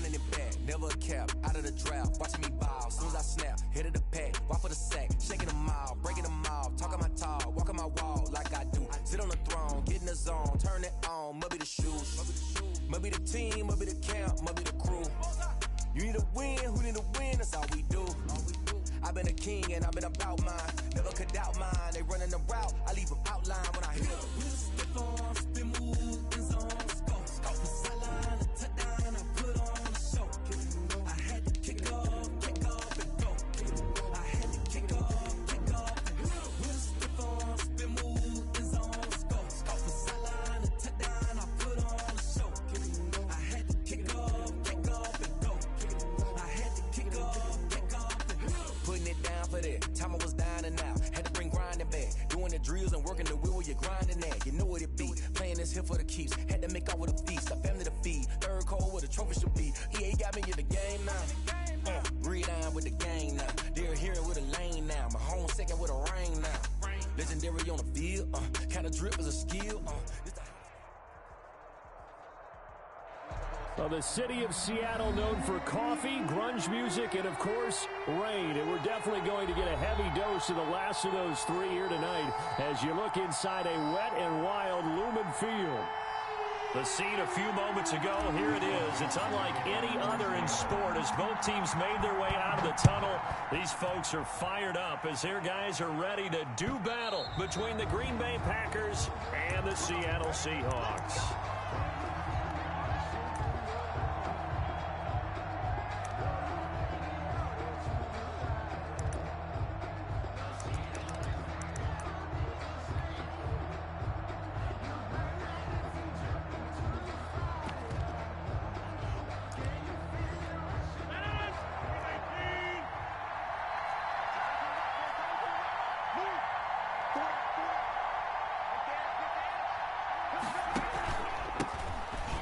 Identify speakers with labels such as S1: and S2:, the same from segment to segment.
S1: running it back, never a cap, out of the draft, watching me ball. Soon as I snap, hit of the pack, walk for the sack, shaking them all, breaking them all, talking my talk, walking my wall like I do. Sit on the throne, get in the zone, turn it on, must be the shoes, must be the team, must be the camp, must be the crew. You need a win, who need a win, that's all we do. I've been a king and I've been about mine, never could doubt mine. They running the route, I leave them outline when I hit them. Step on, spin move, in zone, scope. The sideline, the touchdown, I put on the show. I had to kick off and go. I had to kick off and go. Step on, spin move, in zone, scope. The sideline, the touchdown, I put on the show. I had to kick off and go. I had to kick off and go. Putting it down for that. Time I was down and out. Had to bring grinding back. Doing the drills and working the wheel where you're grinding at. You know what it be. Playing this here for the keeps. Had to make out with a feast. A family to feed. Third cold where the trophy should be. EA got me in the game now. Read on with the game now. They're hearing with a lane now. My home second with a rain now. Legendary on the field. Kind of drip is a skill.
S2: Well, the city of Seattle known for coffee, grunge music, and, of course, rain. And we're definitely going to get a heavy dose of the last of those three here tonight as you look inside a wet and wild Lumen Field.
S3: The scene a few moments ago, here it is. It's unlike any other in sport as both teams made their way out of the tunnel. These folks are fired up as their guys are ready to do battle between the Green Bay Packers and the Seattle Seahawks.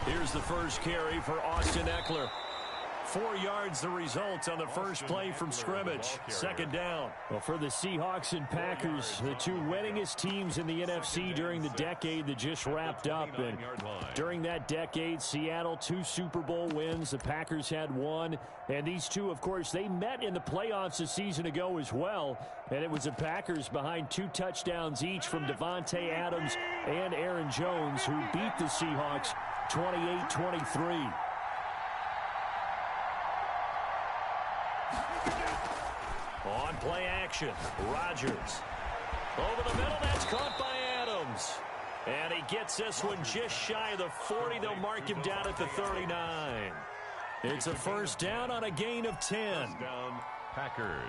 S3: Here's the first carry for Austin Eckler. 4 yards the result on the first play from scrimmage. Second down.
S2: Well, for the Seahawks and Packers, the two winningest teams in the NFC during the decade that just wrapped up. And during that decade, Seattle, 2 Super Bowl wins. The Packers had 1. And these two, of course, they met in the playoffs a season ago as well. And it was the Packers behind 2 touchdowns each from Devontae Adams and Aaron Jones who beat the Seahawks 28-23.
S3: On play action, Rodgers. Over the middle, that's caught by Adams. And he gets this one just shy of the 40. They'll mark him down at the 39. It's a first down on a gain of 10.
S4: First down, Packers.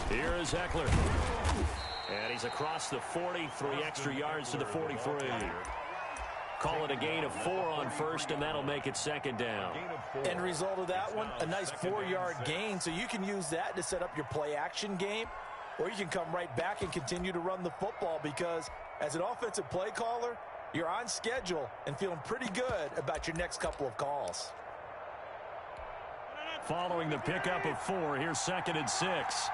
S3: Here is Eckler. And he's across the 40, 3 extra yards to the 43. Call it a gain of 4 on first, and that'll make it second down.
S5: End result of that one, a nice 4-yard gain, so you can use that to set up your play-action game, or you can come right back and continue to run the football because as an offensive play caller, you're on schedule and feeling pretty good about your next couple of calls.
S3: Following the pickup of 4, here's 2nd and 6.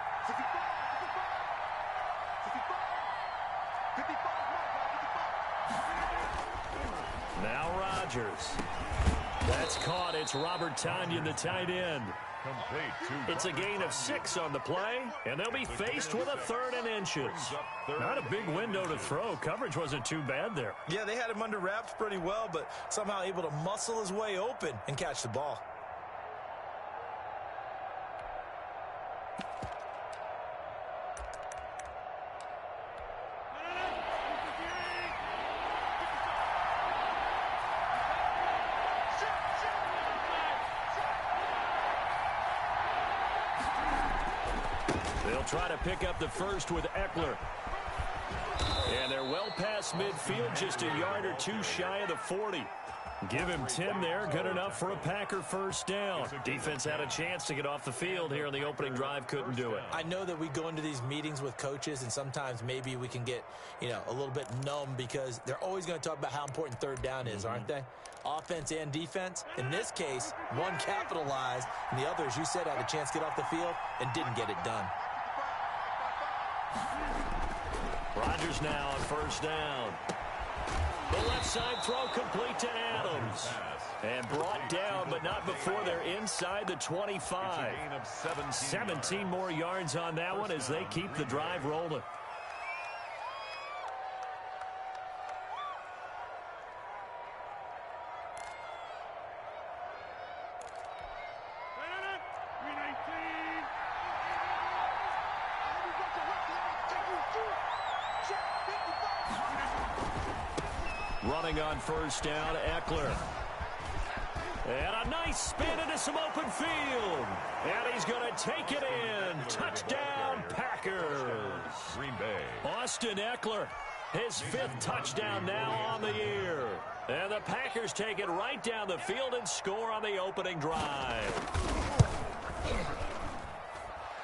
S3: Now Rodgers. That's caught. It's Robert Tonyan, the tight end. It's a gain of 6 on the play, and they'll be faced with a 3rd and inches. Not a big window to throw. Coverage wasn't too bad there.
S5: Yeah, they had him under wraps pretty well, but somehow able to muscle his way open and catch the ball.
S3: They'll try to pick up the first with Eckler. And they're well past midfield, just a yard or 2 shy of the 40. Give him 10 there. Good enough for a Packer first down. Defense had a chance to get off the field here on the opening drive. Couldn't do it.
S5: I know that we go into these meetings with coaches, and sometimes maybe we can get, a little bit numb because they're always going to talk about how important third down is, aren't they? Offense and defense. In this case, one capitalized, and the other, as you said, had a chance to get off the field and didn't get it done.
S3: Rodgers now on first down. The left side throw complete to Adams. And brought down, but not before they're inside the 25. 17 more yards on that one as they keep the drive rolling. Running on first down, Eckler. And a nice spin into some open field. And he's going to take it in. Touchdown, Packers.
S4: Green Bay.
S3: Austin Eckler, his 5th touchdown now on the year. And the Packers take it right down the field and score on the opening drive.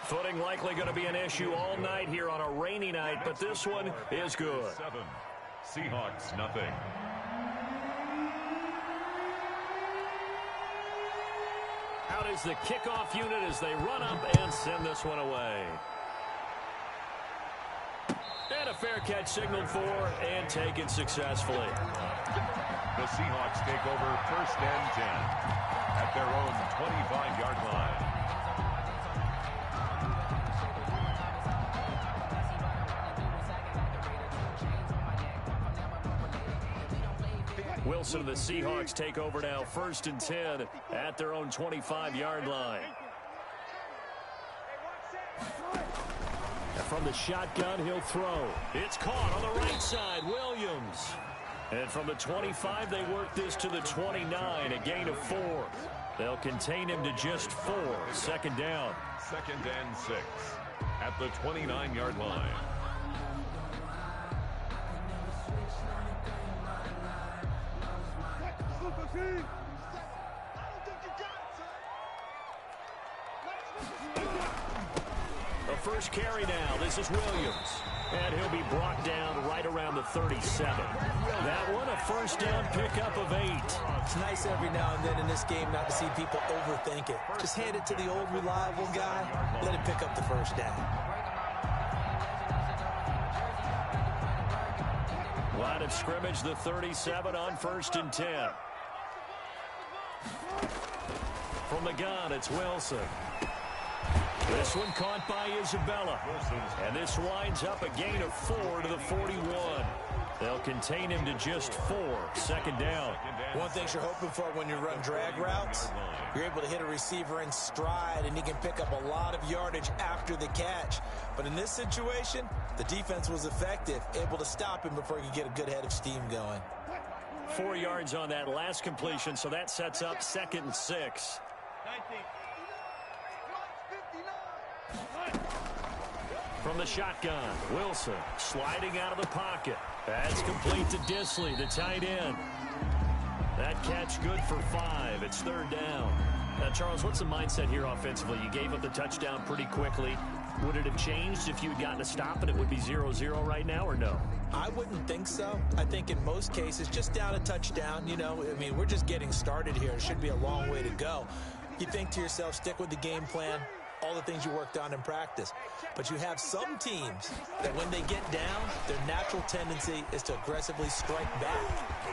S3: Footing likely going to be an issue all night here on a rainy night, but this one is good.
S4: 7. Seahawks, nothing.
S3: Out is the kickoff unit as they run up and send this one away. And a fair catch signaled for and taken successfully.
S4: The Seahawks take over first and 10 at their own 25-yard line.
S3: Wilson and the Seahawks take over now, first and 10 at their own 25-yard line. And from the shotgun, he'll throw. It's caught on the right side, Williams. And from the 25, they work this to the 29, a gain of 4. They'll contain him to just 4, second down.
S4: 2nd and 6 at the 29-yard line.
S3: A first carry now. This is Williams. And he'll be brought down right around the 37. That one, a first down pickup of 8.
S5: It's nice every now and then in this game not to see people overthink it. Just hand it to the old reliable guy. Let him pick up the first down.
S3: Line of scrimmage, the 37 on first and 10. From the gun, it's Wilson. This one caught by Isabella. And this winds up a gain of 4 to the 41. They'll contain him to just 4, second down.
S5: One thing you're hoping for when you run drag routes, you're able to hit a receiver in stride, and he can pick up a lot of yardage after the catch. But in this situation, the defense was effective, able to stop him before he could get a good head of steam going.
S3: 4 yards on that last completion, so that sets up 2nd and 6. From the shotgun, Wilson sliding out of the pocket. That's complete to Disley, the tight end. That catch good for 5. It's 3rd down. Now, Charles, what's the mindset here offensively? You gave up the touchdown pretty quickly. Would it have changed if you had gotten a stop and it would be 0-0 right now, or no?
S5: I wouldn't think so. I think in most cases, just down a touchdown, we're just getting started here. It should be a long way to go. You think to yourself, stick with the game plan, all the things you worked on in practice. But you have some teams that when they get down, their natural tendency is to aggressively strike back.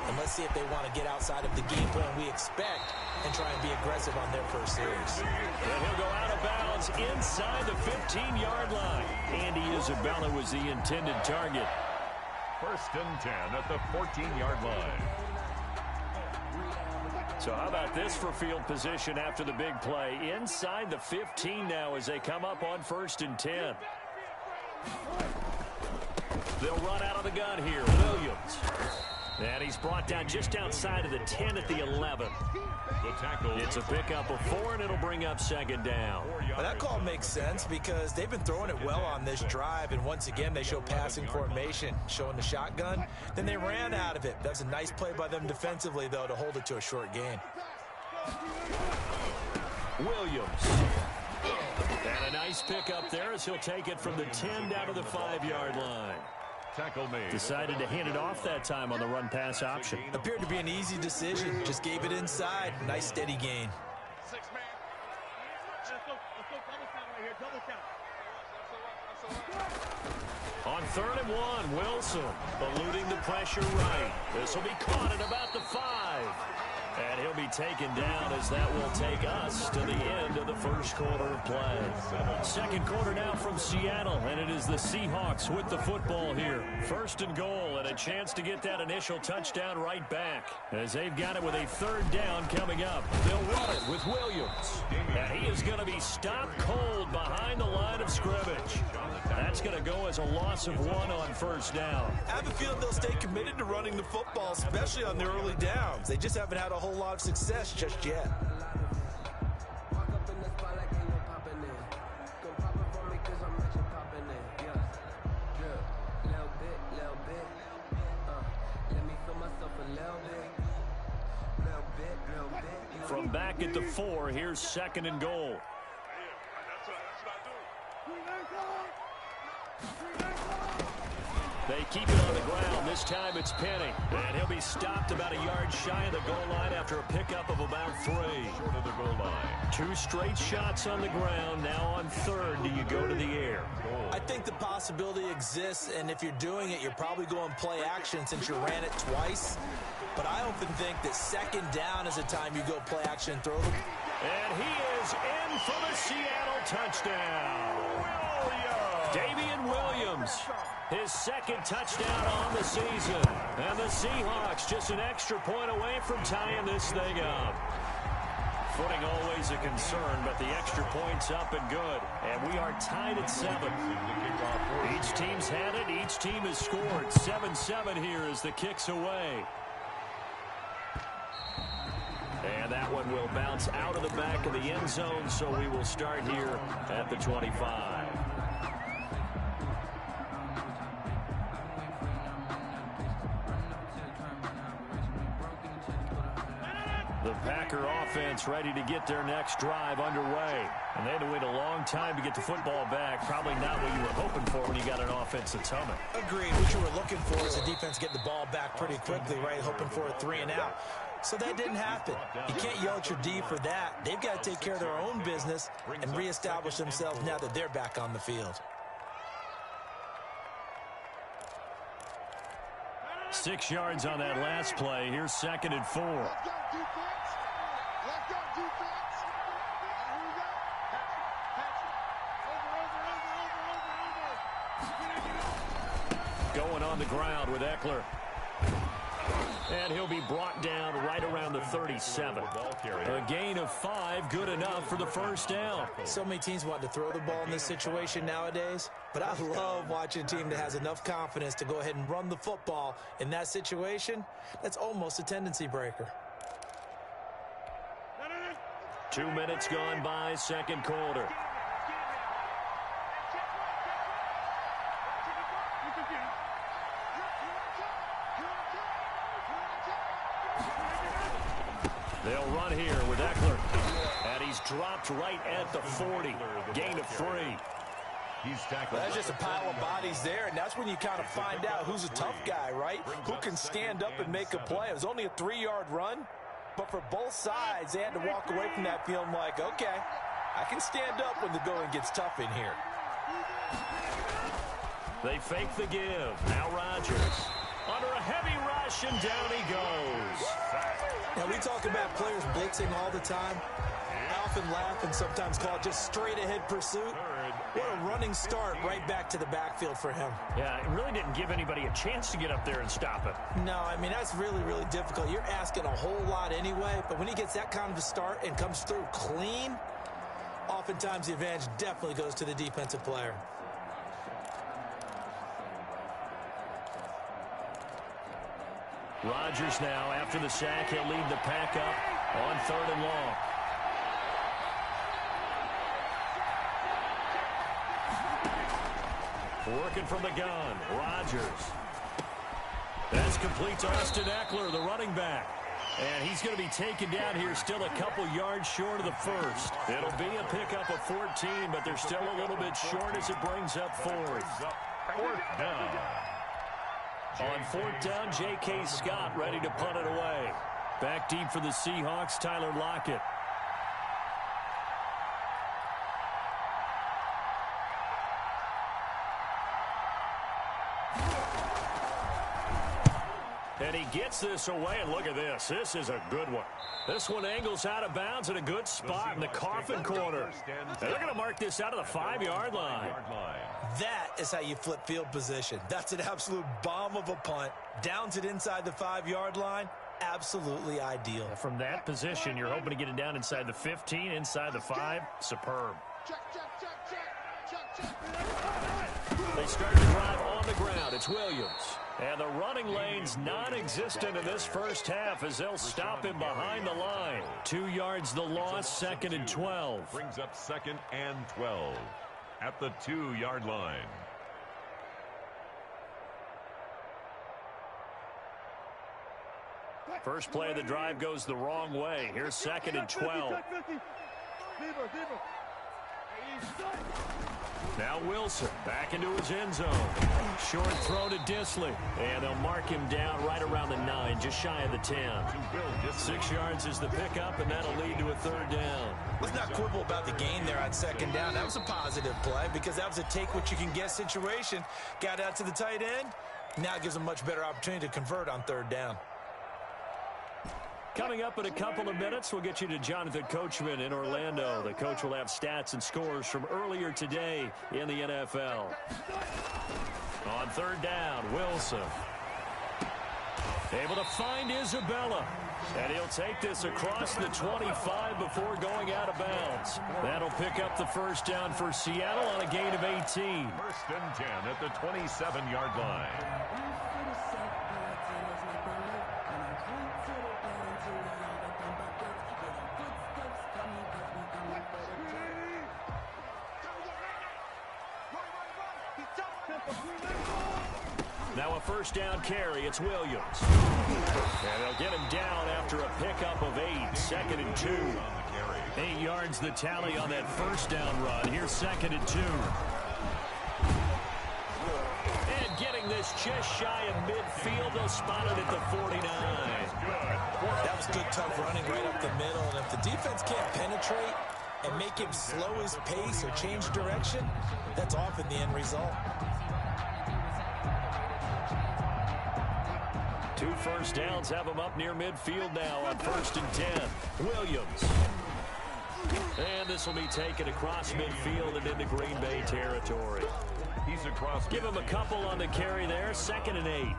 S5: And let's see if they want to get outside of the game plan we expect and try and be aggressive on their first series.
S3: And he'll go out of bounds inside the 15-yard line. Andy Isabella was the intended target.
S4: 1st and 10 at the 14-yard line.
S3: So how about this for field position after the big play? Inside the 15 now as they come up on 1st and 10. They'll run out of the gun here. Williams. And he's brought down just outside of the 10 at the 11.
S4: The
S3: It's a pickup of 4, and it'll bring up second down.
S5: Well, that call makes sense because they've been throwing it well on this drive, and once again, they show passing formation, showing the shotgun. Then they ran out of it. That's a nice play by them defensively, though, to hold it to a short gain.
S3: Williams. And a nice pickup there as he'll take it from the 10 down to the 5-yard line.
S4: Tackle made.
S2: Decided to hand it off that time on the run-pass option.
S5: Appeared to be an easy decision. Just gave it inside. Nice steady gain.
S3: On 3rd and 1, Wilson eluding the pressure right. This will be caught at about the 5. And he'll be taken down as that will take us to the end of the first quarter of play. Second quarter now from Seattle, and it is the Seahawks with the football here. 1st and goal, and a chance to get that initial touchdown right back. As they've got it with a 3rd down coming up. They'll run it with Williams. And he is going to be stopped cold behind the line of scrimmage. That's going to go as a loss of 1 on 1st down.
S5: I have a feeling they'll stay committed to running the football, especially on their early downs. They just haven't had a whole lot of success just yet.
S2: From back at the 4, here's 2nd and goal. They keep it on the ground. This time it's Penny. And he'll be stopped about a yard shy of the goal line after a pickup of about 3.
S4: Short of the goal line.
S2: 2 straight shots on the ground. Now on 3rd, do you go to the air?
S5: I think the possibility exists, and if you're doing it, you're probably going play action since you ran it twice. But I often think that 2nd down is a time you go play action and throw them.
S2: And he is in for the Seattle touchdown. Damian Williams, his 2nd touchdown on the season. And the Seahawks just an extra point away from tying this thing up. Footing always a concern, but the extra point's up and good. And we are tied at 7. Each team's had it. Each team has scored. 7-7 here as the kick's away. And that one will bounce out of the back of the end zone, so we will start here at the 25. The Packer offense ready to get their next drive underway. And they had to wait a long time to get the football back. Probably not what you were hoping for when you got an offense that's humming.
S5: Agreed. What you were looking for is the defense getting the ball back pretty quickly, right? Hoping for a 3 and out. So that didn't happen. You can't yell at your D for that. They've got to take care of their own business and reestablish themselves now that they're back on the field.
S2: 6 yards on that last play. Here's 2nd and 4. Going on the ground with Eckler. And he'll be brought down right around the 37. A gain of 5, good enough for the 1st down.
S5: So many teams want to throw the ball in this situation nowadays, but I love watching a team that has enough confidence to go ahead and run the football. In that situation, that's almost a tendency breaker.
S2: 2 minutes gone by, 2nd quarter. They'll run here with Eckler. And he's dropped right at the 40. Gain of 3.
S5: That's just a pile of bodies there, and that's when you kind of find out who's a tough guy, right? Who can stand up and make a play. It was only a 3-yard run, but for both sides, they had to walk away from that feeling like, okay, I can stand up when the going gets tough in here.
S2: They fake the give. Now Rodgers. Under a heavy rush, and down he goes.
S5: Now, we talk about players blitzing all the time. I often laugh and sometimes call it just straight-ahead pursuit. What a running start right back to the backfield for him.
S2: Yeah, it really didn't give anybody a chance to get up there and stop it.
S5: No, I mean, that's really, really difficult. You're asking a whole lot anyway, but when he gets that kind of a start and comes through clean, oftentimes the advantage definitely goes to the defensive player.
S2: Rodgers now, after the sack, he'll lead the pack up
S3: On 3rd and long. Working from the gun, Rodgers. That's complete to Austin Eckler, the running back. And he's going to be taken down here, still a couple yards short of the first. It'll be a pickup of 14, but they're still a little bit short as it brings up 4th.
S4: 4th down.
S3: On 4th down, J.K. Scott ready to punt it away. Back deep for the Seahawks, Tyler Lockett. And he gets this away, and look at this. This is a good one. This one angles out of bounds in a good spot in the coffin corner. And they're going to mark this out of the 5-yard line.
S5: That is how you flip field position. That's an absolute bomb of a punt. Downs it inside the 5-yard line. Absolutely ideal.
S3: From that position, you're hoping to get it down inside the 15, inside the 5. Superb. They start the drive on the ground. It's Williams. And the running lane's non-existent in this first half as they'll stop him behind the line. 2 yards the loss, 2nd and 12.
S4: Brings up 2nd and 12 at the 2-yard line.
S3: First play of the drive goes the wrong way. Here's 2nd and 12. Now Wilson back into his end zone. Short throw to Disley. And they'll mark him down right around the 9, just shy of the 10. 6 yards is the pickup, and that'll lead to a 3rd down.
S5: Let's not quibble about the gain there on 2nd down. That was a positive play because that was a take-what-you-can-get situation. Got out to the tight end. Now gives a much better opportunity to convert on 3rd down.
S3: Coming up in a couple of minutes, we'll get you to Jonathan Coachman in Orlando. The coach will have stats and scores from earlier today in the NFL. On 3rd down, Wilson. Able to find Isabella. And he'll take this across the 25 before going out of bounds. That'll pick up the 1st down for Seattle on a gain of 18.
S4: 1st and 10 at the 27-yard line.
S3: Now a 1st down carry. It's Williams. And they'll get him down after a pickup of 8. 2nd and 2. 8 yards the tally on that 1st down run. Here's 2nd and 2. And getting this just shy of midfield. They'll spot it at the 49.
S5: That was good, tough running right up the middle. And if the defense can't penetrate and make him slow his pace or change direction, that's often the end result.
S3: 2 1st downs have him up near midfield now on 1st and 10. Williams. And this will be taken across midfield and into Green Bay territory.
S4: He's across.
S3: Give him a couple on the carry there. 2nd and 8.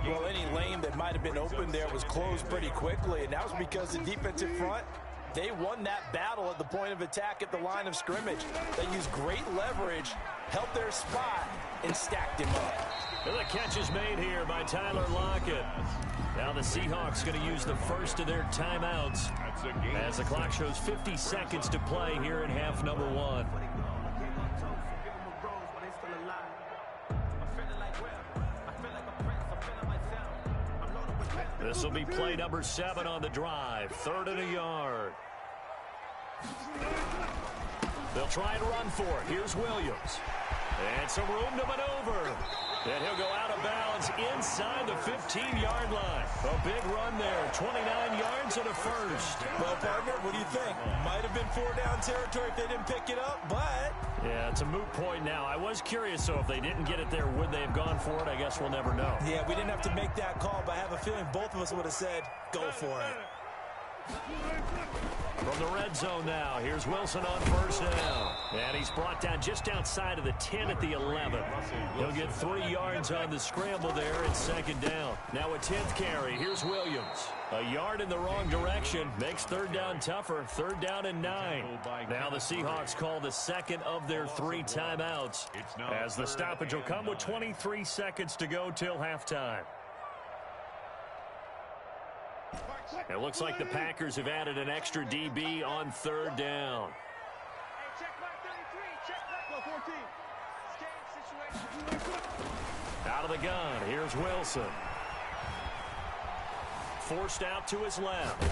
S5: Well, any lane that might have been open there was closed pretty quickly, and that was because the defensive front, they won that battle at the point of attack at the line of scrimmage. They used great leverage, held their spot, and stacked him up.
S3: And the catch is made here by Tyler Lockett. Now the Seahawks going to use the first of their timeouts as the clock shows 50 seconds to play here in half number 1. This will be play number 7 on the drive. 3rd and a yard. They'll try and run for it. Here's Williams. And some room to maneuver. And he'll go out of bounds inside the 15-yard line. A big run there. 29 yards and a 1st.
S5: Well, partner, what do you think? Might have been 4-down territory if they didn't pick it up, but...
S3: Yeah, it's a moot point now. I was curious, so if they didn't get it there, would they have gone for it? I guess we'll never know.
S5: Yeah, we didn't have to make that call, but I have a feeling both of us would have said, go for it.
S3: From the red zone now, here's Wilson on 1st down. And he's brought down just outside of the 10 at the 11. He'll get 3 yards on the scramble there at 2nd down. Now a 10th carry. Here's Williams. A yard in the wrong direction. Makes 3rd down tougher. 3rd down and 9. Now the Seahawks call the 2nd of their 3 timeouts, as the stoppage will come with 23 seconds to go till halftime.
S2: It looks like the Packers have added an extra DB on third down. Out of the gun, here's Wilson. Forced out to his left.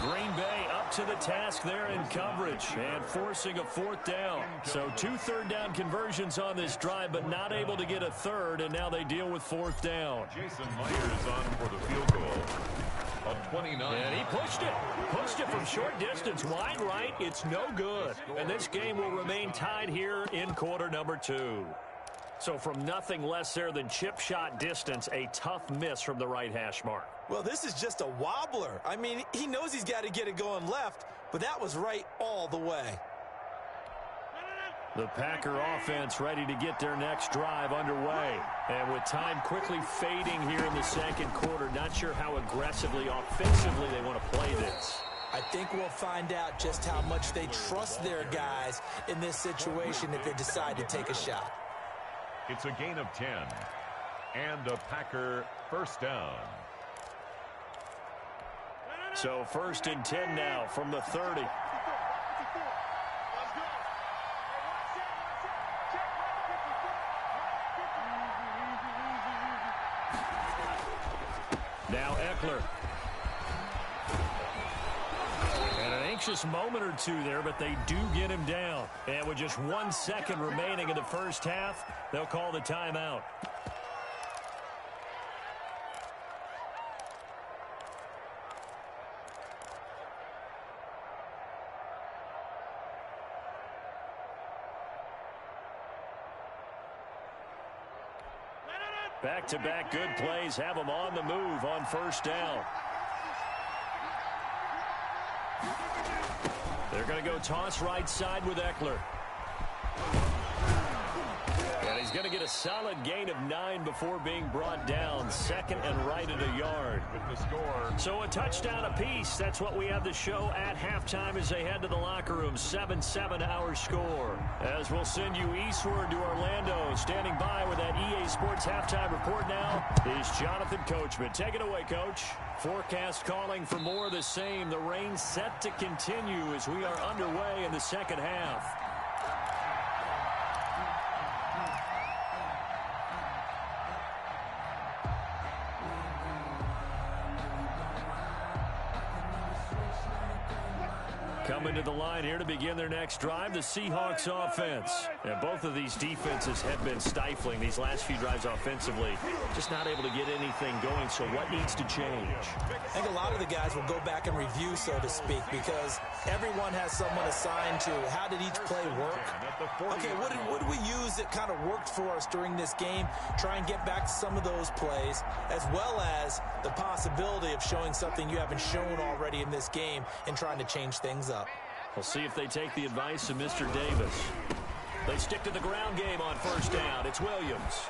S2: Green Bay up to the task there in coverage and forcing a fourth down. So 2 third-down conversions on this drive, but not able to get a third, and now they deal with fourth down.
S4: Jason Myers on for the field goal of 29.
S2: And he pushed it from short distance, wide right. It's no good. And this game will remain tied here in quarter number 2. So from nothing less there than chip shot distance, a tough miss from the right hash mark.
S5: Well, this is just a wobbler. I mean, he knows he's got to get it going left, but that was right all the way.
S2: The Packer offense ready to get their next drive underway. And with time quickly fading here in the second quarter, not sure how aggressively, offensively they want to play this.
S5: I think we'll find out just how much they trust their guys in this situation if they decide to take a shot.
S4: It's a gain of 10 and a Packer first down.
S2: So 1st and 10 now from the 30. Now Eckler. And an anxious moment or two there, but they do get him down. And with just 1 second remaining in the first half, they'll call the timeout. Back-to-back good plays have them on the move on first down. They're going to go toss right side with Eckler. And he's going to get a solid gain of 9 before being brought down. 2nd and right at a yard.
S4: With the score.
S2: So a touchdown apiece. That's what we have to show at halftime as they head to the locker room. 7-7 our score. As we'll send you eastward to Orlando. Standing by with that EA Sports halftime report now is Jonathan Coachman. Take it away, Coach. Forecast calling for more of the same. The rain set to continue as we are underway in the second half. Coming to the line here to begin their next drive, the Seahawks offense. And both of these defenses have been stifling these last few drives offensively. Just not able to get anything going, so what needs to change?
S5: I think a lot of the guys will go back and review, so to speak, because everyone has someone assigned to how did each play work. Okay, what did we use that kind of worked for us during this game? Try and get back to some of those plays, as well as the possibility of showing something you haven't shown already in this game and trying to change things up.
S2: We'll see if they take the advice of Mr. Davis. They stick to the ground game on first down. It's Williams.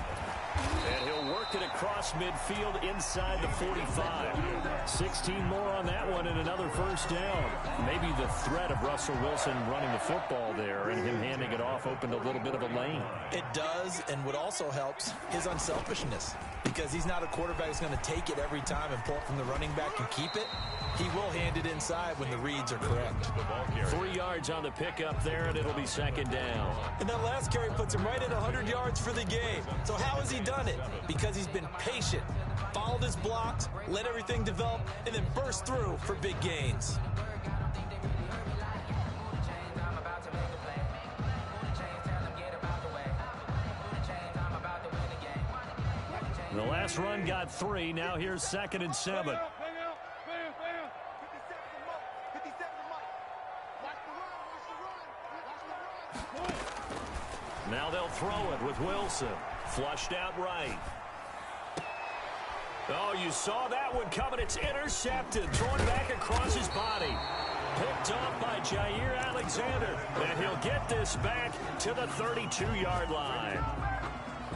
S2: And he'll work it across midfield inside the 45. 16 more on that one and another first down. Maybe the threat of Russell Wilson running the football there and him handing it off opened a little bit of a lane.
S5: It does, and what also helps, his unselfishness. Because he's not a quarterback who's going to take it every time and pull it from the running back and keep it. He will hand it inside when the reads are correct.
S2: 3 yards on the pickup there, and it'll be second down.
S5: And that last carry puts him right at 100 yards for the game. So how has he done it? Because he's been patient, followed his blocks, let everything develop, and then burst through for big gains.
S2: The last run got 3. Now here's 2nd and 7. Now they'll throw it with Wilson. Flushed out right. Oh, you saw that one coming. It's intercepted. Thrown back across his body. Picked off by Jair Alexander. And he'll get this back to the 32-yard line.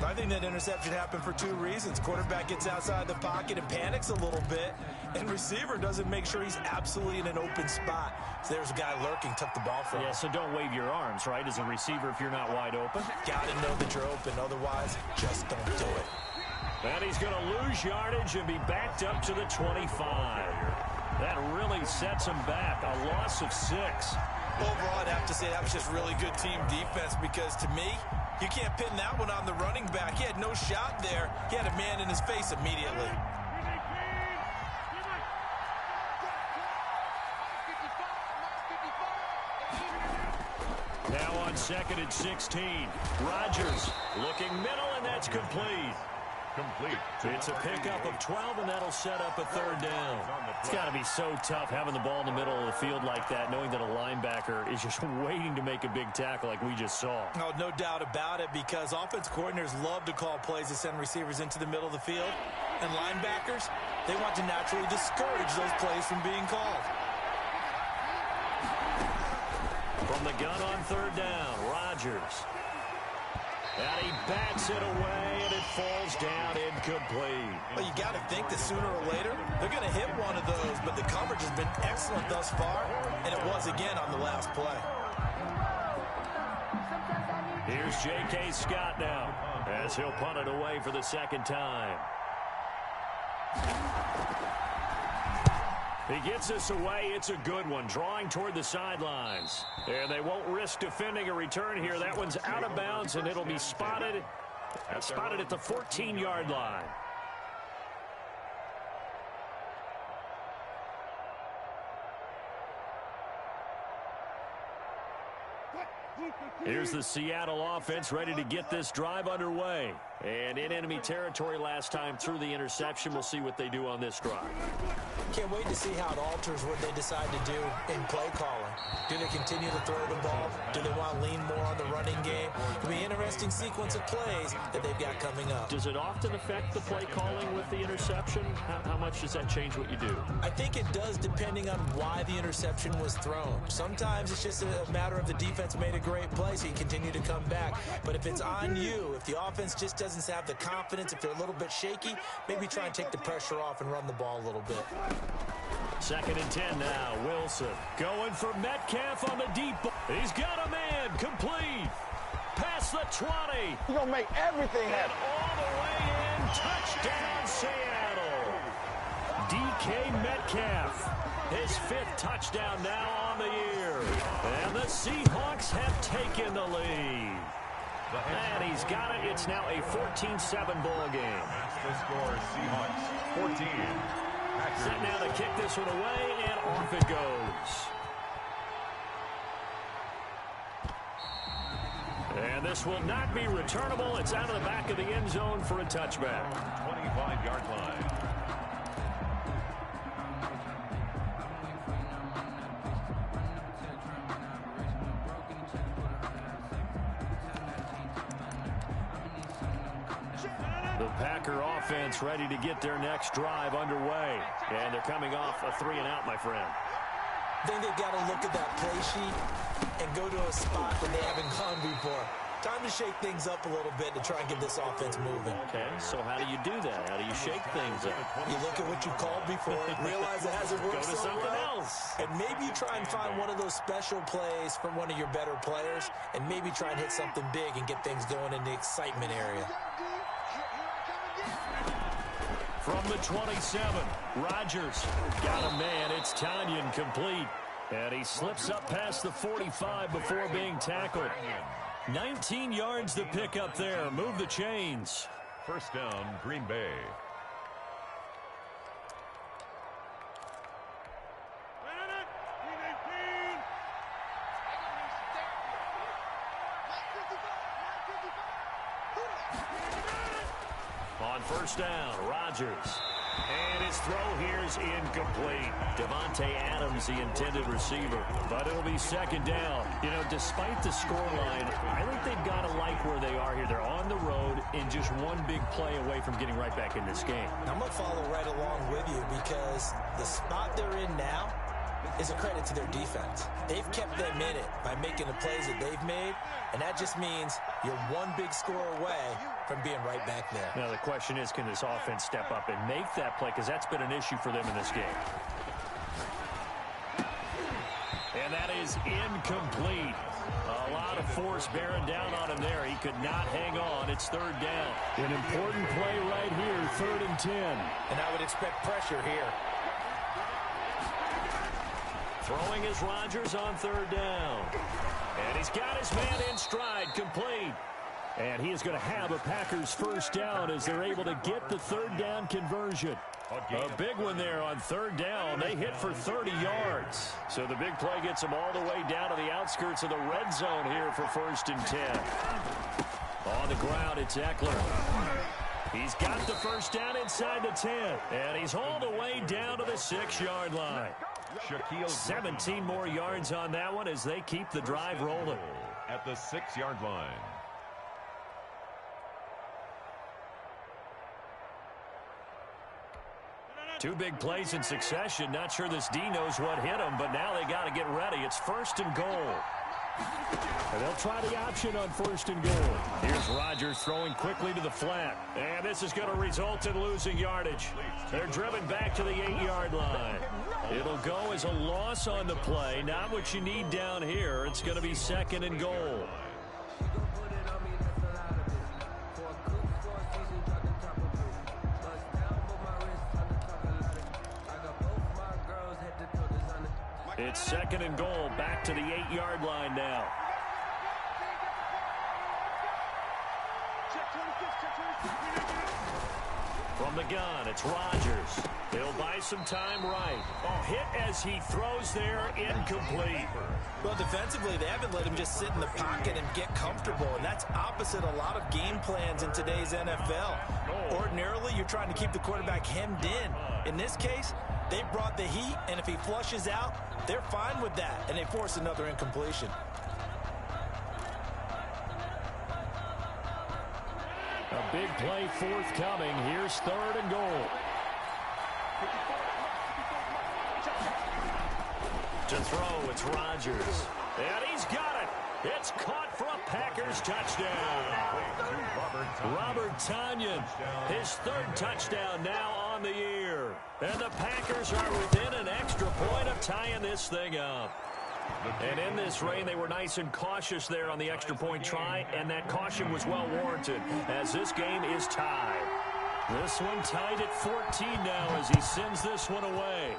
S5: I think that interception happened for 2 reasons. Quarterback gets outside the pocket and panics a little bit, and receiver doesn't make sure he's absolutely in an open spot. So there's a guy lurking, took the ball from him.
S2: Yeah, so don't wave your arms, right, as a receiver if you're not wide open.
S5: Got to know that you're open. Otherwise, just don't do it.
S3: And he's going to lose yardage and be backed up to the 25. That really sets him back. A loss of 6.
S5: Overall, I'd have to say that was just really good team defense because, to me, you can't pin that one on the running back. He had no shot there. He had a man in his face immediately.
S3: Now on 2nd and 16. Rodgers looking middle, and that's complete. It's a pickup of 12, and that'll set up a 3rd down.
S2: It's got to be so tough having the ball in the middle of the field like that, knowing that a linebacker is just waiting to make a big tackle like we just saw.
S5: Oh, no doubt about it, because offense coordinators love to call plays to send receivers into the middle of the field. And linebackers, they want to naturally discourage those plays from being called.
S3: From the gun on 3rd down, Rodgers. And he bats it away, and it falls down incomplete.
S5: Well, you got to think that sooner or later, they're going to hit one of those, but the coverage has been excellent thus far, and it was again on the last play.
S3: Here's J.K. Scott now, as he'll punt it away for the 2nd time. He gets us away. It's a good one, drawing toward the sidelines. And they won't risk defending a return here. That one's out of bounds, and it'll be spotted at the 14-yard line. Here's the Seattle offense ready to get this drive underway. And in enemy territory last time through the interception. We'll see what they do on this drive.
S5: Can't wait to see how it alters what they decide to do in play calling. Do they continue to throw the ball? Do they want to lean more on the running game? It'll be an interesting sequence of plays that they've got coming up.
S2: Does it often affect the play calling with the interception? How much does that change what you do?
S5: I think it does, depending on why the interception was thrown. Sometimes it's just a matter of the defense made a great play, so you continue to come back. But if it's on you, if the offense just doesn't have the confidence, if they're a little bit shaky, maybe try and take the pressure off and run the ball a little bit.
S3: 2nd and 10 now. Wilson going for Metcalf on the deep ball. He's got a man. Complete. Past the 20.
S6: He's going to make everything happen.
S3: And all the way in. Touchdown, Seattle. DK Metcalf. His 5th touchdown now on the year. And the Seahawks have taken the lead. And he's got it. It's now a 14-7 ball game.
S4: The score, Seahawks 14.
S3: Set now to kick this one away, and off it goes. And this will not be returnable. It's out of the back of the end zone for a touchback.
S4: 25-yard line.
S3: The Packer offense ready to get their next drive underway. And they're coming off a 3-and-out, my friend.
S5: I think they've got to look at that play sheet and go to a spot where they haven't gone before. Time to shake things up a little bit to try and get this offense moving.
S2: Okay, so how do you do that? How do you shake things up?
S5: You look at what you called before, realize it hasn't worked
S2: Go to
S5: so
S2: something
S5: well,
S2: else.
S5: and maybe you try and find one of those special plays from one of your better players, and maybe try and hit something big and get things going in the excitement area.
S3: From the 27, Rodgers got a man. It's Tanyan complete. And he slips up past the 45 before being tackled. 19 yards to pick up there. Move the chains.
S4: 1st down, Green Bay.
S3: On 1st down, Rodgers. And his throw here is incomplete. Devontae Adams, the intended receiver. But it'll be 2nd down. You know, despite the scoreline, I think they've got to like where they are here. They're on the road and just one big play away from getting right back in this game.
S5: I'm going to follow right along with you because the spot they're in now is a credit to their defense. They've kept them in it by making the plays that they've made, and that just means you're one big score away from being right back there.
S2: Now the question is, can this offense step up and make that play? Because that's been an issue for them in this game.
S3: And that is incomplete. A lot of force bearing down on him there. He could not hang on. It's third down.
S2: An important play right here, 3rd and 10.
S5: And I would expect pressure here.
S3: Throwing is Rodgers on third down. And he's got his man in stride, complete.
S2: And he is going to have a Packers first down as they're able to get the third down conversion.
S3: A big one there on third down. They hit for 30 yards. So the big play gets them all the way down to the outskirts of the red zone here for 1st and 10. On the ground, it's Eckler. He's got the first down inside the 10. And he's all the way down to the 6-yard line. 17 more yards on that one as they keep the drive rolling.
S4: At the 6-yard line.
S3: Two big plays in succession. Not sure this D knows what hit him, but now they got to get ready. It's 1st and goal.
S2: And they'll try the option on 1st and goal.
S3: Here's Rodgers throwing quickly to the flat. And this is going to result in losing yardage. They're driven back to the 8-yard line. It'll go as a loss on the play. Not what you need down here. It's going to be 2nd and goal. It's 2nd and goal, back to the 8-yard line now. From the gun, it's Rodgers. He'll buy some time right. Oh, hit as he throws there, incomplete.
S5: Well, defensively, they haven't let him just sit in the pocket and get comfortable, and that's opposite a lot of game plans in today's NFL. Ordinarily, you're trying to keep the quarterback hemmed in. In this case, they brought the heat, and if he flushes out, they're fine with that, and they force another incompletion.
S2: A big play forthcoming. Here's 3rd and goal.
S3: To throw, it's Rodgers. And he's got it. It's caught for a Packers touchdown. Robert Tonyan, his 3rd touchdown now on the year. And the Packers are within an extra point of tying this thing up. And in this rain, they were nice and cautious there on the extra point try, and that caution was well warranted as this game is tied. This one tied at 14 now as he sends this one away.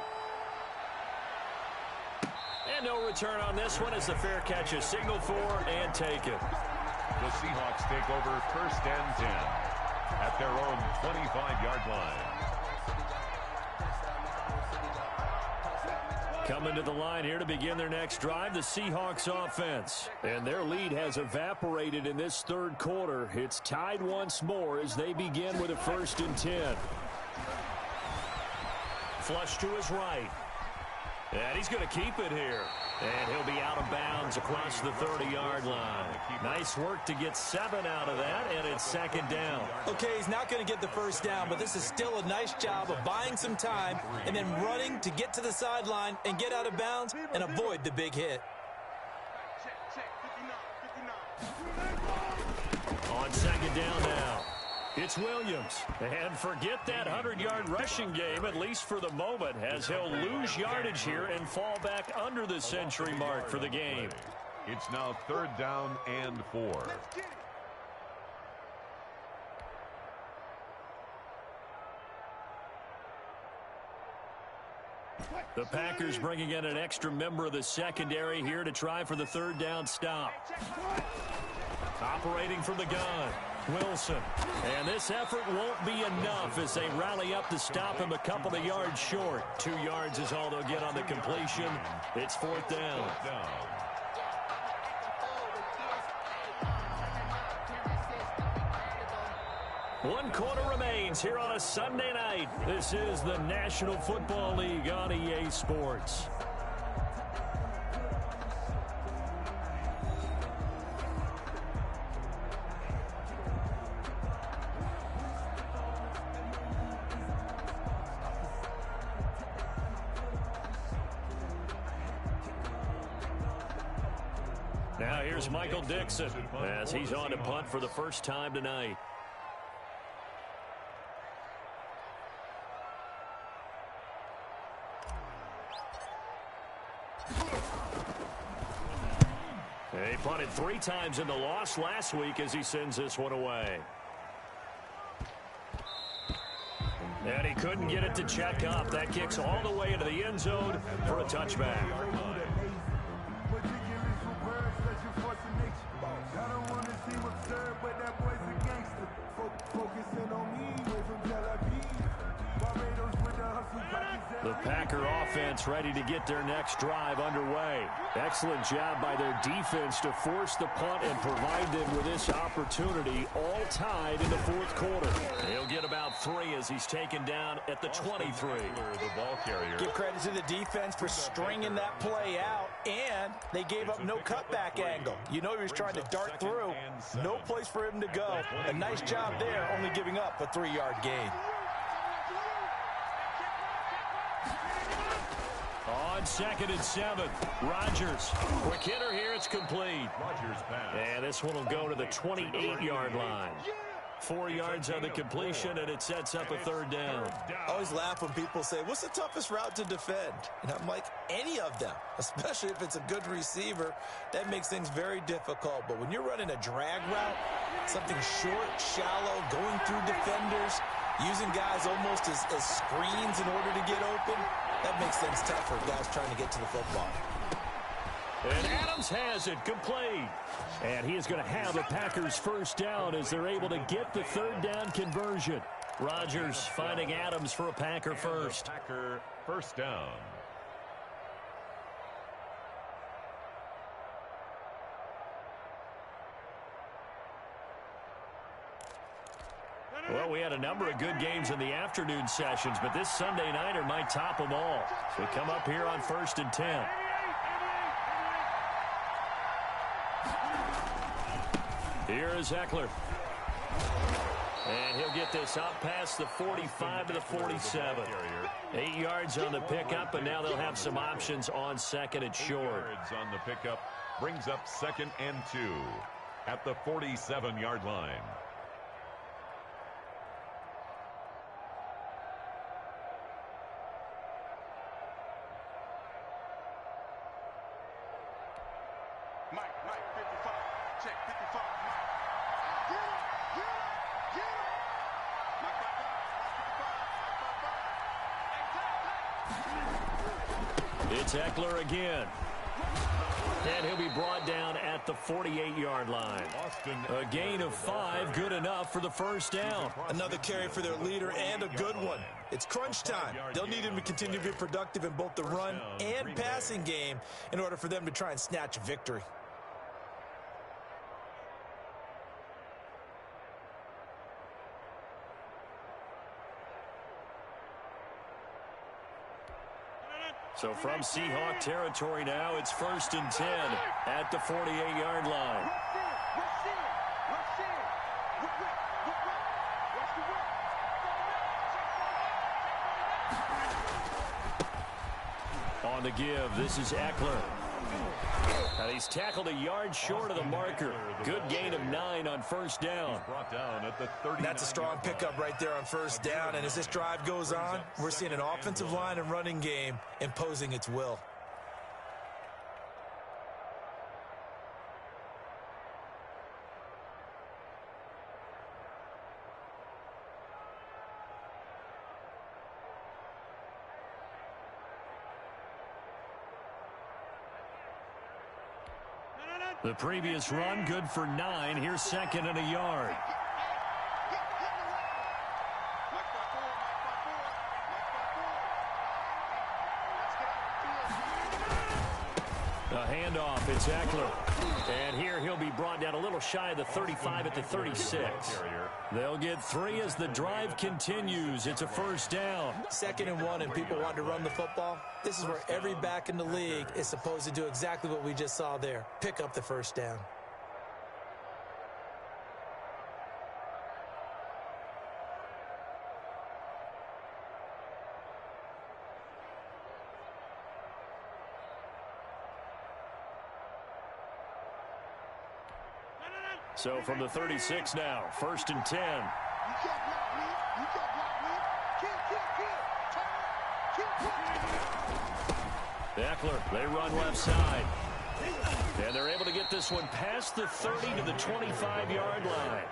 S3: And no return on this one as the fair catch is signaled for and taken.
S4: The Seahawks take over 1st and 10 at their own 25-yard line.
S2: Coming to the line here to begin their next drive, the Seahawks offense. And their lead has evaporated in this 3rd quarter. It's tied once more as they begin with a 1st and 10.
S3: Flush to his right. And he's going to keep it here. And he'll be out of bounds across the 30-yard line. Nice work to get 7 out of that, and it's 2nd down.
S5: Okay, he's not going to get the first down, but this is still a nice job of buying some time and then running to get to the sideline and get out of bounds and avoid the big hit.
S3: On 2nd down now. It's Williams. And forget that 100-yard rushing game, at least for the moment, as he'll lose yardage here and fall back under the century mark for the game.
S4: It's now 3rd down and 4.
S3: The Packers bringing in an extra member of the secondary here to try for the 3rd down stop. Operating from the gun, Wilson. And this effort won't be enough as they rally up to stop him a couple of yards short. 2 yards is all they'll get on the completion. It's 4th down. 1 quarter remains here on a Sunday night. This is the National Football League on EA Sports. Now here's Michael Dixon as he's on to punt for the first time tonight.
S2: He punted 3 times in the loss last week as he sends this one away. And he couldn't get it to check up. That kicks all the way into the end zone for a touchback. The Packer offense ready to get their next drive underway. Excellent job by their defense to force the punt and provide them with this opportunity, all tied in the fourth quarter. He'll get about 3 as he's taken down at the 23.
S4: The ball carrier.
S5: Give credit to the defense for stringing that play out, and they gave up no cutback angle. You know he was trying to dart through. No place for him to go. A nice job there, only giving up a 3-yard gain.
S2: On 2nd and 7, Rodgers. Quick hitter here, it's complete.
S4: Rodgers pass.
S2: And this one will go to the 28-yard line. 4 yards on the completion, and it sets up a 3rd down.
S5: I always laugh when people say, what's the toughest route to defend? And I'm like, any of them, especially if it's a good receiver. That makes things very difficult. But when you're running a drag route, something short, shallow, going through defenders, using guys almost as screens in order to get open, that makes things tough for guys trying to get to the football.
S2: And Adams has it complete. And he is going to have the Packers' first down as they're able to get the 3rd down conversion. Rodgers finding Adams for a Packer first.
S4: Packer first down.
S2: Well, we had a number of good games in the afternoon sessions, but this Sunday nighter might top them all. So we come up here on 1st and 10. Here is Eckler. And he'll get this out past the 45 to the 47. 8 yards on the pickup, and now they'll have some options on 2nd and short.
S4: 8 yards on the pickup brings up 2nd and 2 at the 47-yard line.
S2: It's Eckler again. And he'll be brought down at the 48-yard line. A gain of 5, good enough for the first down.
S5: Another carry for their leader and a good one. It's crunch time. They'll need him to continue to be productive in both the run and passing game in order for them to try and snatch a victory.
S2: So from Seahawk territory now, it's 1st and 10 at the 48-yard line. On the give, this is Eckler. And he's tackled a yard short of the marker. Good gain of 9 on 1st down.
S5: That's a strong pickup right there on 1st down. And as this drive goes on, we're seeing an offensive line and running game imposing its will.
S2: The previous run, good for 9. Here's 2nd and a yard. A handoff, it's Eckler. And here he'll be brought down a little shy of the 35 at the 36. They'll get 3 as the drive continues. It's a 1st down.
S5: 2nd and 1 and people want to run the football. This is where every back in the league is supposed to do exactly what we just saw there. Pick up the 1st down.
S2: So from the 36 now, 1st and 10. Eckler, they run left side.
S3: And they're able to get this one past the 30 to the 25-yard line.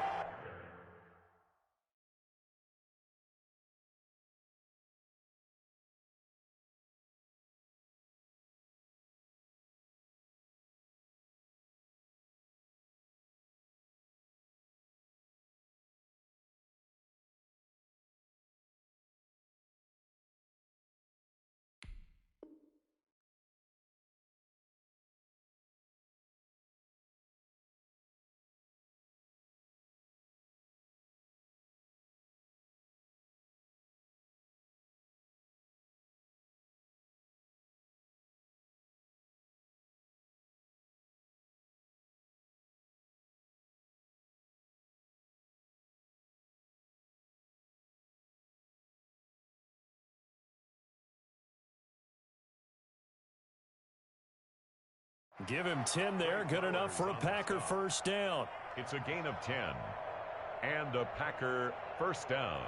S3: Give him 10 there. Good enough for a Packer first down.
S4: It's a gain of 10 and a Packer first down.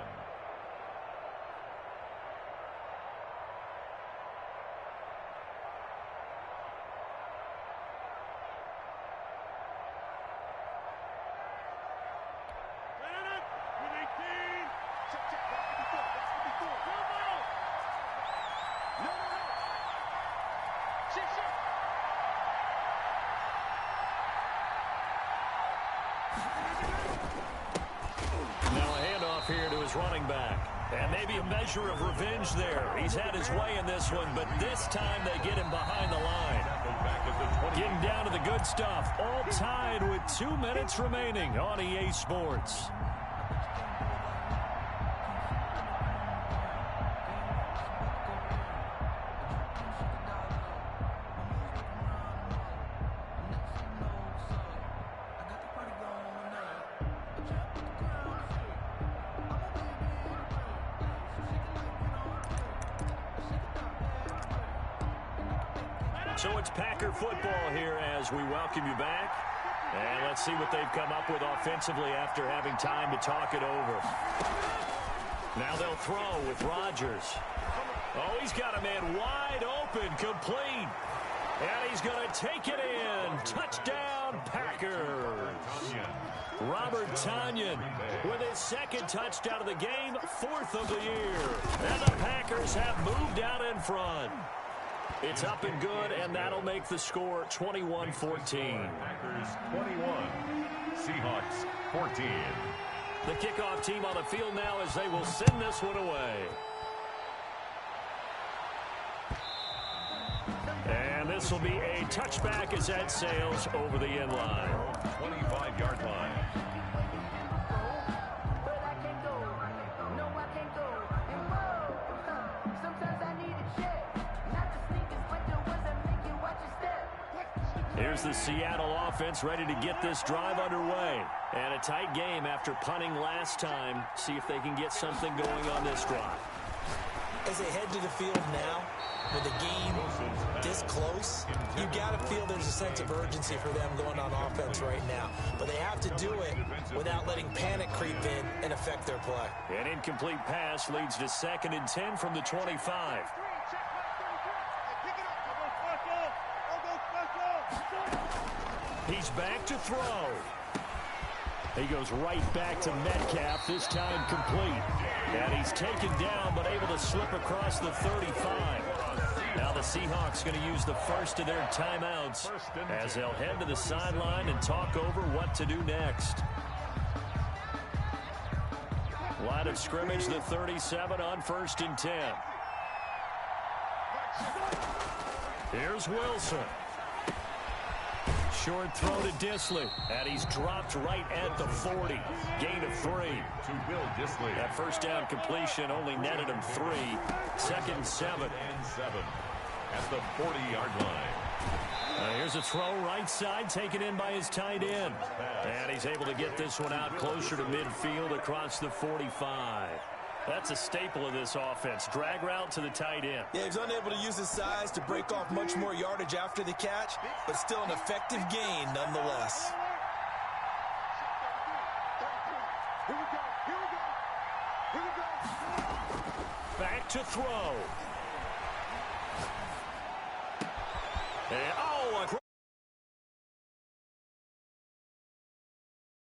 S3: Running back. And maybe a measure of revenge there. He's had his way in this one, but this time they get him behind the line. Getting down to the good stuff. All tied with 2 minutes remaining on EA Sports. So it's Packer football here as we welcome you back. And let's see what they've come up with offensively after having time to talk it over. Now they'll throw with Rodgers. Oh, he's got a man wide open, complete. And he's going to take it in. Touchdown, Packers. Robert Tonyan with his second touchdown of the game, 4th of the year. And the Packers have moved out in front. It's up and good, and that'll make the score 21-14.
S4: Packers 21, Seahawks 14.
S3: The kickoff team on the field now as they will send this one away. And this will be a touchback as that sails over the end line.
S4: 25-yard line.
S3: Here's the Seattle offense ready to get this drive underway. And a tight game after punting last time. See if they can get something going on this drive.
S5: As they head to the field now, with the game this close, you got to feel there's a sense of urgency for them going on offense right now. But they have to do it without letting panic creep in and affect their play.
S3: An incomplete pass leads to 2nd and 10 from the 25. He's back to throw. He goes right back to Metcalf, this time complete. And he's taken down, but able to slip across the 35. Now the Seahawks going to use the first of their timeouts as they'll head to the sideline and talk over what to do next. Line of scrimmage, the 37 on 1st and 10. Here's Wilson. Short throw to Disley, and he's dropped right at the 40. Gain of 3.
S4: To Will Disley.
S3: That first down completion only netted him 3. 2nd and 7.
S4: And 7 at the 40-yard line.
S3: Here's a throw right side, taken in by his tight end. And he's able to get this one out closer to midfield across the 45. That's a staple of this offense. Drag route to the tight end.
S5: Yeah, he's unable to use his size to break off much more yardage after the catch, but still an effective gain nonetheless.
S3: Back to throw. And, a